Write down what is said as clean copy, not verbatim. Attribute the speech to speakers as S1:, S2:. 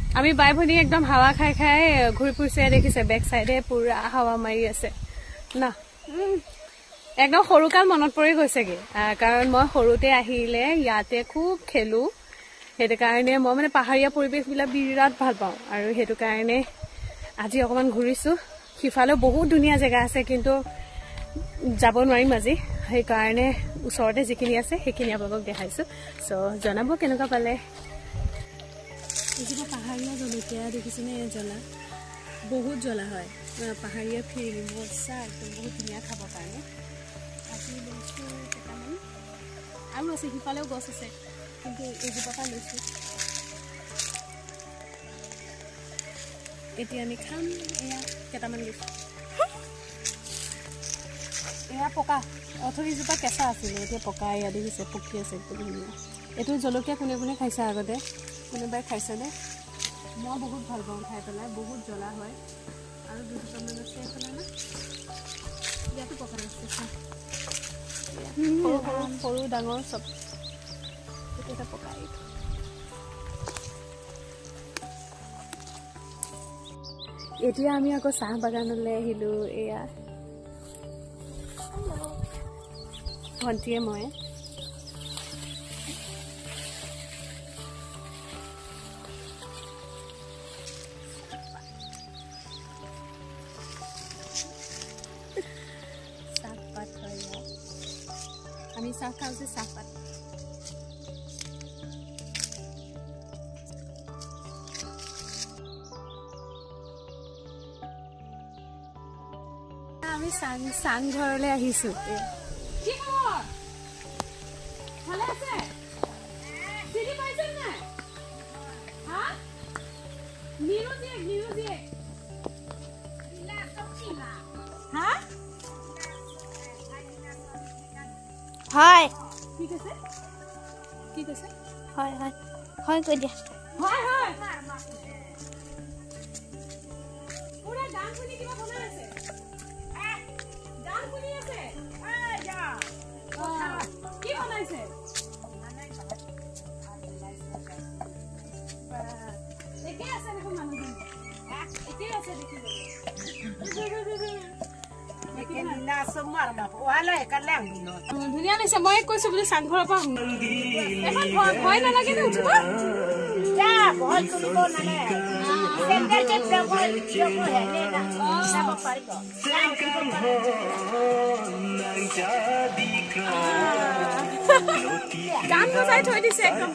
S1: আমি বাই ভনী একদম হাৱা খাই খাই ঘূৰি ফুৰিছে দেখিছে বেক চাইডে পুৰা হাৱা মাৰি আছে না একদম সৰুকাল মনত পৰি গৈছেগে কাৰণ মই সৰুতে আহিলে ইয়াতে খুব খেলো সেইটো কাৰণে মই মানে পাহাৰীয়া পৰিৱেশবিলাক বিৰাট ভাল পাওঁ আৰু সেইটো কাৰণে আজি অকমান ঘূৰিছো সিফালে বহুত ধুনীয়া জেগা আছে কিন্তু যাব নোৱাৰিম আজি সেই কাৰণে ওচৰতে যিখিনি আছে সেইখিনি আপোনালোকক দেখাইছো সো জনাব কেনেকুৱা পালে এইটো পাহাৰীয়া জলকীয়া দেখিছেনে জ্বলা বহুত জ্বলা হয় পাহাৰীয়া ফিল মজা একদম বহুত ধুনীয়া খাব কাৰণে আজি লৈছো কেইটামান আৰু আছে সিফালেও গছ আছে কিন্তু এইজোপা পৰা লৈছো এতিয়া আমি খাম এয়া কেইটামান লৈছো এয়া পকা অথৰিজোপা কেঁচা আছিলে এতিয়া পকা এয়া দেখিছে পকি আছে একদম ধুনীয়া এইটো জলকীয়া কোনে কোনে খাইছে আগতে কোনোবাই খাইছেনে মই বহুত ভাল পাওঁ খাই পেলাই বহুত জ্বলা হয় আৰু দুটামান আছে এইফালে না ইয়াতো পকা আছে সৰু ডাঙৰ চব এটা পকা এতিয়া আমি আকৌ চাহ বাগানলৈ আহিলো এয়া ভণ্টিয়ে মই চাহপাত হয় আমি চাহ খাওঁ যে চাহপাত আমি চাংঘৰলৈ আহিছো
S2: হয়
S1: ঠিক আছে কি কৈছে
S2: হয় হয় হয় কৈ দিয়া
S1: হয় হয় পুৰা গান শুনি কিবা বনাই আছে গান শুনি আছে কি বনাইছে একে আছে দেখোন মানুহজন একে আছে দেখিবলৈ ধুনীয়া লাগিছে মই কৈছো বুলি চাংঘৰৰ পৰা ভয় নালাগে নে উঠিব গান বজাই থৈ দিছে একদম